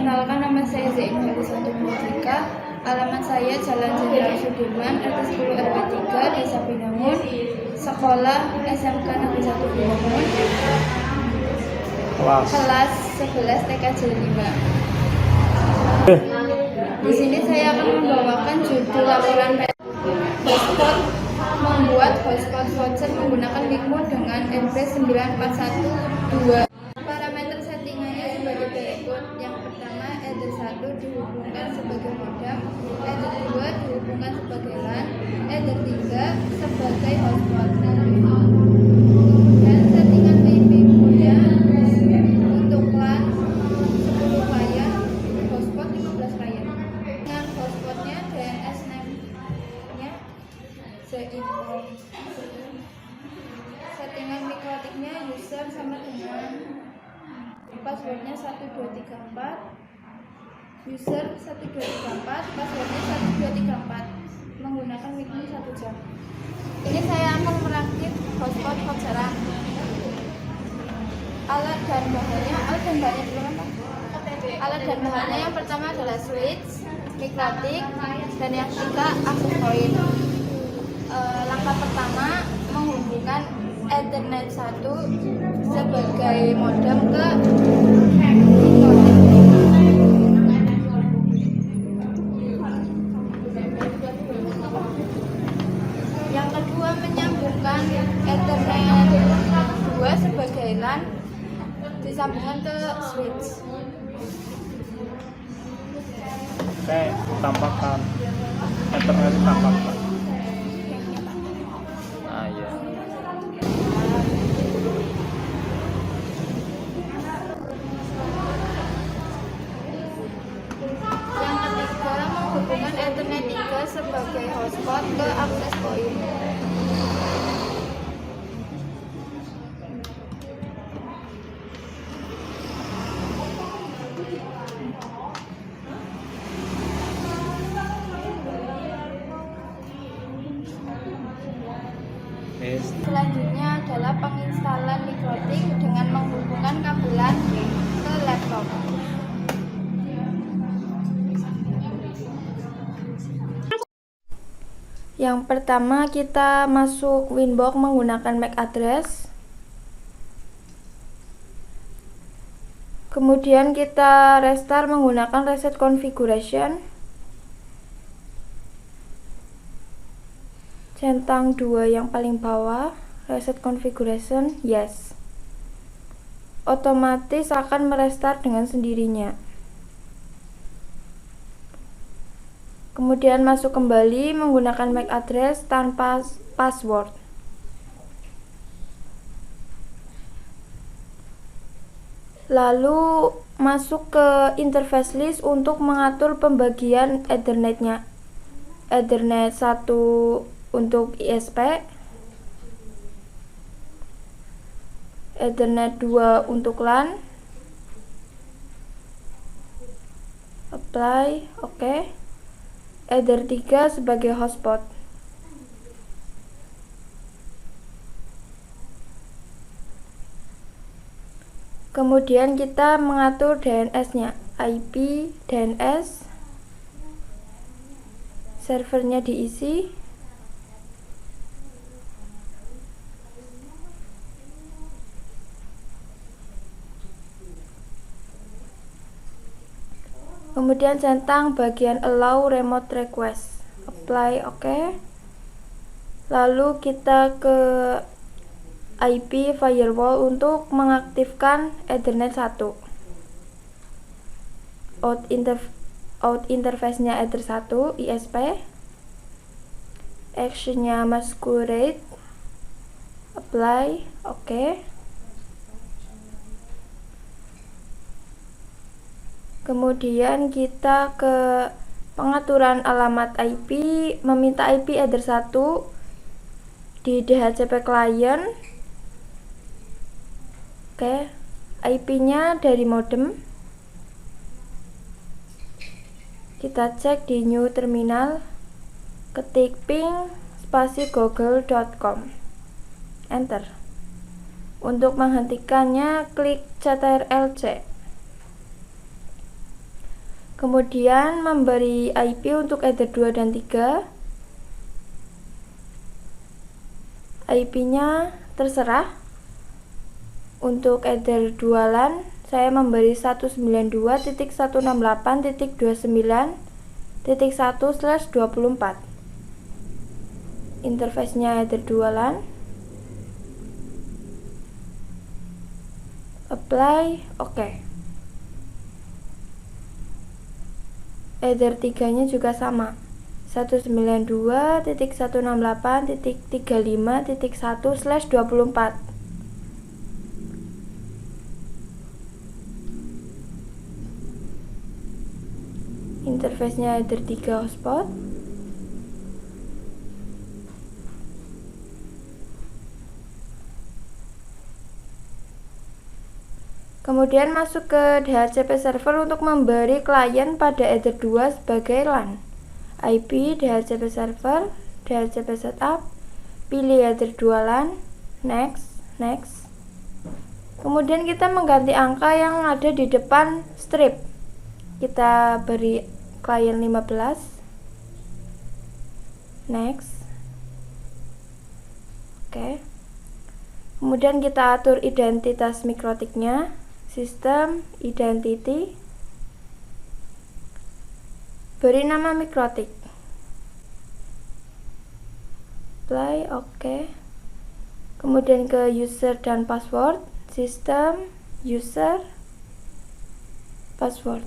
Perkenalkan, nama saya Zainul Helisantubultika. Alamat saya Jalan Jenderal Sudirman, RT 10 RW 3, Desa Binangun, Sekolah SMK Negeri 1 Binangun, kelas 11 TKJ 5. Di sini saya akan membawakan judul laporan hotspot, membuat hotspot voucher menggunakan Wikmo dengan NP9412. Parameter settingannya sebagai berikut. Yang pertama, Ether 1 dihubungkan sebagai modem, Ether 2 dihubungkan sebagai LAN, Ether 3 sebagai hotspot. Dan settingan Wikmo-nya untuk LAN 10 klien, hotspot 15 klien. Dengan hotspotnya DNS name-nya seinfo. Settingan mikrotiknya user sama dengan passwordnya 1234, user 1234, passwordnya 1234, menggunakan Wikmo 1 jam. Ini saya akan merakit hotspot voucheran. Alat dan bahannya yang pertama adalah switch, mikrotik, dan yang ketiga akses point. Langkah pertama, menghubungkan Ethernet 1 sebagai modem ke yang kedua, menyambungkan Ethernet 2 sebagai LAN disambungkan ke switch. Oke, tampakkan Ethernet, tampakkan. Ah ya. Yang ketiga, menghubungkan Ethernet 3 sebagai hotspot ke access point. Selanjutnya adalah penginstalan mikrotik dengan menghubungkan kabelan ke laptop. Yang pertama, kita masuk Winbox menggunakan MAC address. Kemudian kita restart menggunakan reset configuration. Centang 2 yang paling bawah, reset configuration, yes. Otomatis akan merestart dengan sendirinya. Kemudian masuk kembali menggunakan MAC address tanpa password. Lalu masuk ke interface list untuk mengatur pembagian Ethernetnya. Ethernet 1 untuk ISP, Ethernet 2 untuk LAN, apply, oke. Ether 3 sebagai hotspot. Kemudian kita mengatur DNS-nya, IP, DNS, servernya diisi. Kemudian centang bagian allow remote request, apply, oke. Lalu kita ke IP firewall untuk mengaktifkan Ethernet 1. Out interface-nya Ether 1 ISP. Action-nya masquerade, apply, oke. Kemudian kita ke pengaturan alamat IP, meminta IP Ether 1 di DHCP client. Oke, IP-nya dari modem. Kita cek di new terminal, ketik ping spasi google.com, enter. Untuk menghentikannya klik CTRL-C. Kemudian memberi IP untuk Ether 2 dan 3. IP-nya terserah. Untuk Ether 2 LAN saya memberi 192.168.29.1/24. Interface-nya Ether 2 LAN. Apply, oke. Ether 3-nya juga sama. 192.168.35.1/24. Interface-nya Ether 3 hotspot. Kemudian masuk ke DHCP server untuk memberi klien pada Ether 2 sebagai LAN. IP DHCP server, DHCP setup, pilih Ether 2 LAN, next. Kemudian kita mengganti angka yang ada di depan strip. Kita beri klien 15, next. Oke. Kemudian kita atur identitas mikrotiknya, sistem identity, beri nama mikrotik, apply, oke. Kemudian ke user dan password, sistem, user, password.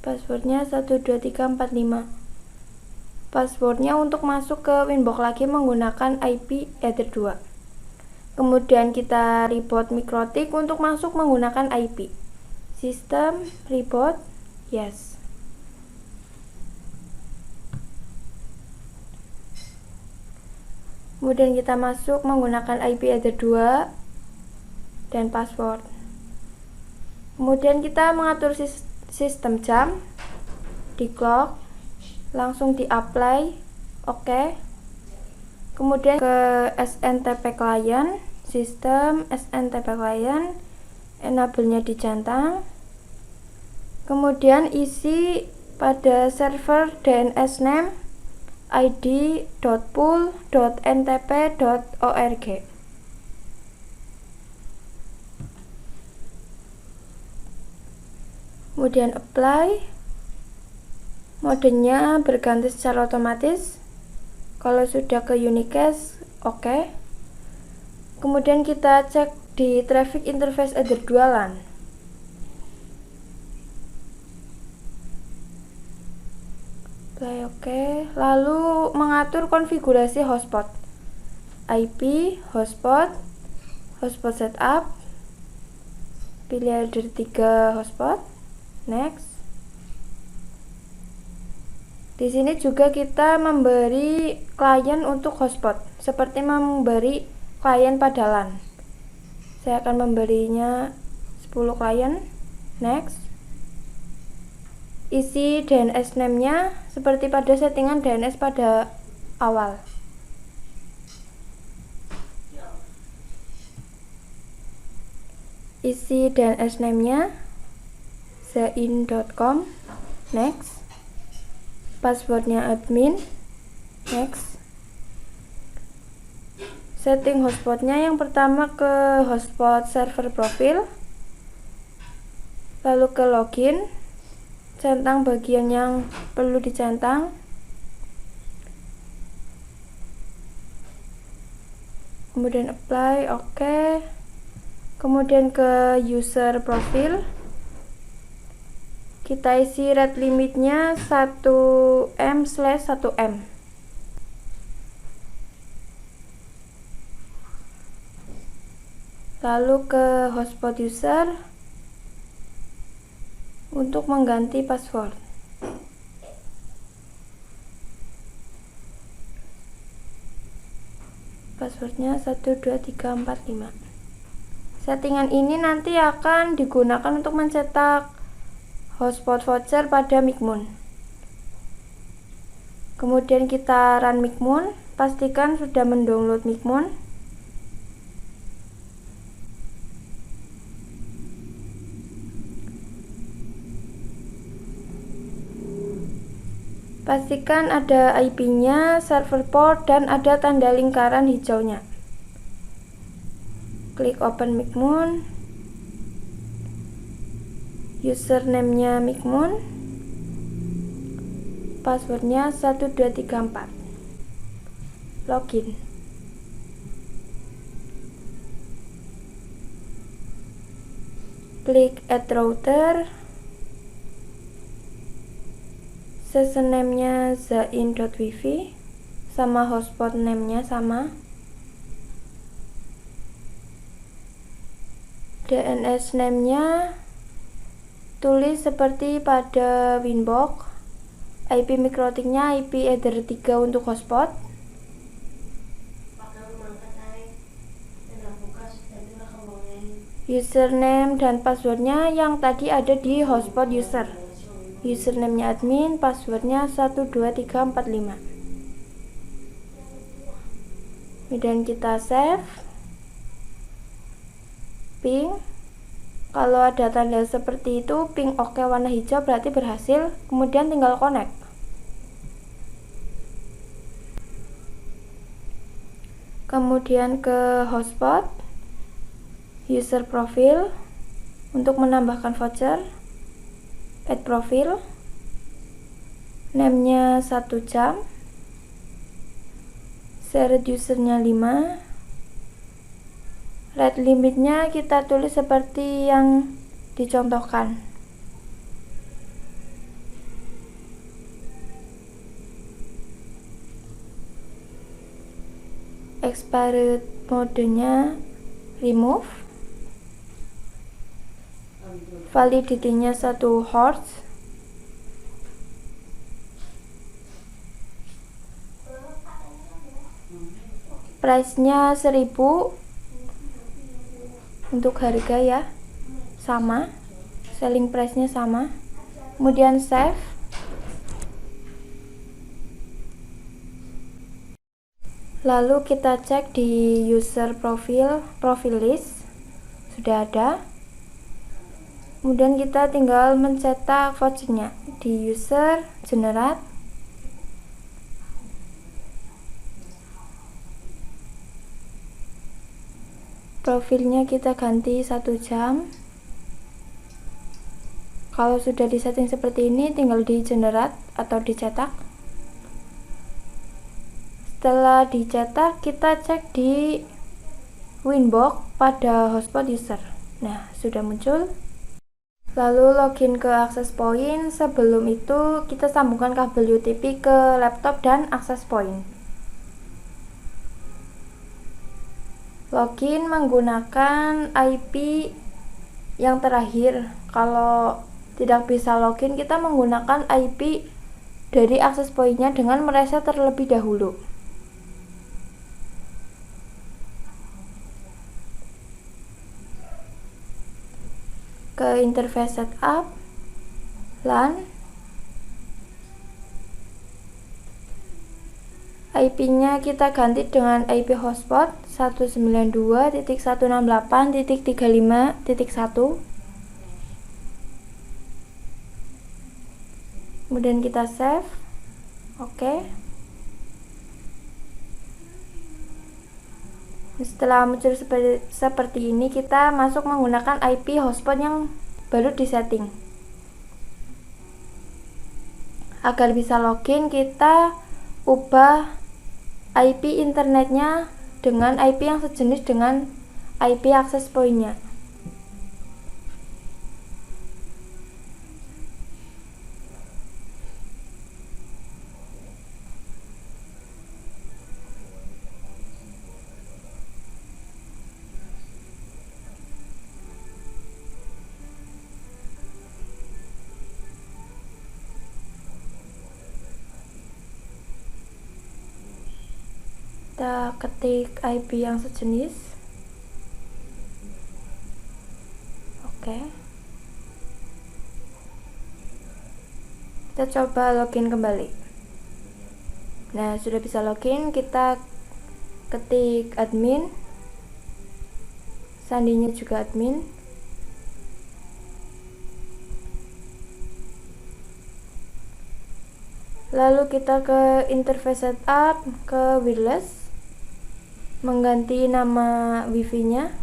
Passwordnya 12345. Passwordnya untuk masuk ke Winbox lagi menggunakan IP Ether 2. Kemudian kita reboot mikrotik untuk masuk menggunakan IP. Sistem, reboot, yes. Kemudian kita masuk menggunakan IP Ether 2 dan password. Kemudian kita mengatur sistem jam di clock, langsung di apply, oke. Kemudian ke SNTP client, sistem SNTP client, enable-nya dicentang. Kemudian isi pada server DNS name id.pool.ntp.org. Kemudian apply. Modenya berganti secara otomatis. Kalau sudah ke unicast, oke. Kemudian kita cek di traffic interface Ether 2 LAN. Play, oke. Lalu mengatur konfigurasi hotspot. IP, hotspot setup. Pilih Ether 3 hotspot. Next. Di sini juga kita memberi klien untuk hotspot, seperti memberi klien pada LAN. Saya akan memberinya 10 klien. Next. Isi DNS name-nya seperti pada settingan DNS pada awal. Isi DNS name-nya zain.com. Next. Passwordnya admin, next. Setting hotspotnya yang pertama ke hotspot server profil, lalu ke login, centang bagian yang perlu dicentang. Kemudian apply, oke. Kemudian ke user profil, kita isi rate limitnya 1M/1M. Lalu ke hotspot user untuk mengganti password. Passwordnya 12345. Settingan ini nanti akan digunakan untuk mencetak hotspot voucher pada Micmoon. Kemudian kita run Micmoon, pastikan sudah mendownload Micmoon. Pastikan ada IP-nya, server port, dan ada tanda lingkaran hijaunya. Klik open Micmoon. Username-nya Micmoon. Passwordnya 1234. Login. Klik add router. Session name-nya zain.wifi sama hotspot name-nya sama. DNS name-nya tulis seperti pada Winbox. IP mikrotiknya IP Ether 3 untuk hotspot. Username dan passwordnya yang tadi ada di hotspot user. Username-nya admin, passwordnya 12345. Kemudian kita save. Ping. Kalau ada tanda seperti itu, ping oke warna hijau berarti berhasil. Kemudian tinggal connect. Kemudian ke hotspot, user profile untuk menambahkan voucher, add profile, name-nya 1 jam, shared usernya 5, rate limitnya kita tulis seperti yang dicontohkan. Expired modenya remove. Validity-nya 1 Hz. Price-nya 1000 untuk harga ya, sama. Selling price-nya sama. Kemudian save. Lalu kita cek di user profile list sudah ada. Kemudian kita tinggal mencetak vouchernya di user generate. Profilnya kita ganti 1 jam. Kalau sudah disetting seperti ini, tinggal di generate atau dicetak. Setelah dicetak, kita cek di Winbox pada hotspot user. Nah, sudah muncul. Lalu login ke access point. Sebelum itu kita sambungkan kabel UTP ke laptop dan access point. Login menggunakan IP yang terakhir. Kalau tidak bisa login, kita menggunakan IP dari access point-nya dengan mereset terlebih dahulu. Ke interface setup, LAN, IP-nya kita ganti dengan IP hotspot 192.168.35.1. Kemudian kita save. Oke. Setelah muncul seperti ini, kita masuk menggunakan IP hotspot yang baru disetting. Agar bisa login, kita ubah IP internetnya dengan IP yang sejenis dengan IP access point-nya. Kita ketik IP yang sejenis. Oke. Kita coba login kembali. Nah, sudah bisa login. Kita ketik admin, sandinya juga admin. Lalu kita ke interface setup, ke wireless, mengganti nama wifi-nya,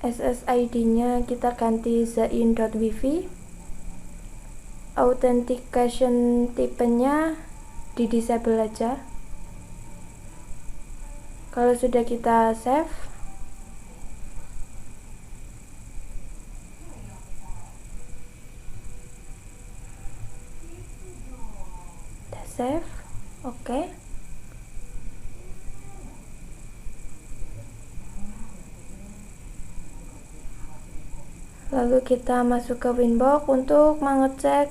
SSID-nya kita ganti zain.wifi, authentication tipenya di disable aja. Kalau sudah kita save, oke. Lalu kita masuk ke Winbox untuk mengecek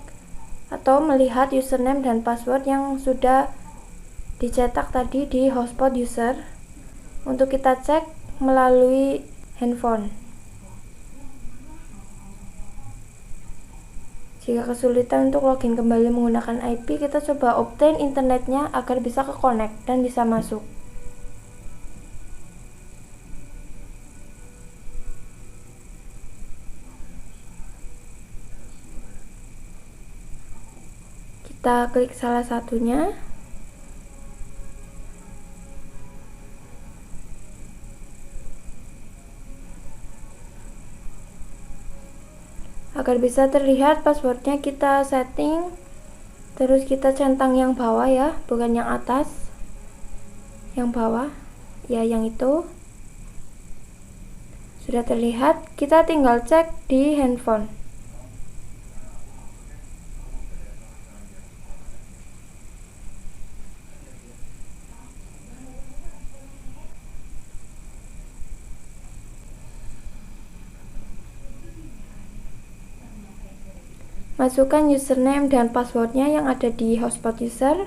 atau melihat username dan password yang sudah dicetak tadi di hotspot user. Untuk kita cek melalui handphone. Jika kesulitan untuk login kembali menggunakan IP, kita coba obtain internetnya agar bisa ke connect dan bisa masuk. Kita klik salah satunya. Agar bisa terlihat passwordnya kita setting, terus kita centang yang bawah ya, bukan yang atas, yang bawah ya, yang itu sudah terlihat. Kita tinggal cek di handphone. Masukkan username dan passwordnya yang ada di hotspot user.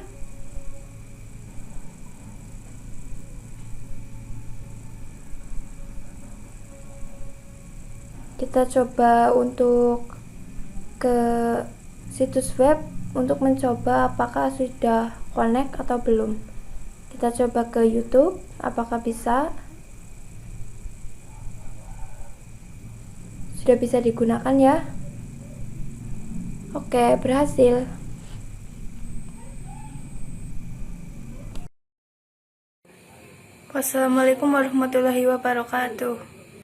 Kita coba untuk ke situs web untuk mencoba apakah sudah connect atau belum. Kita coba ke YouTube, apakah bisa. Sudah bisa digunakan ya. Oke, berhasil. Wassalamualaikum warahmatullahi wabarakatuh.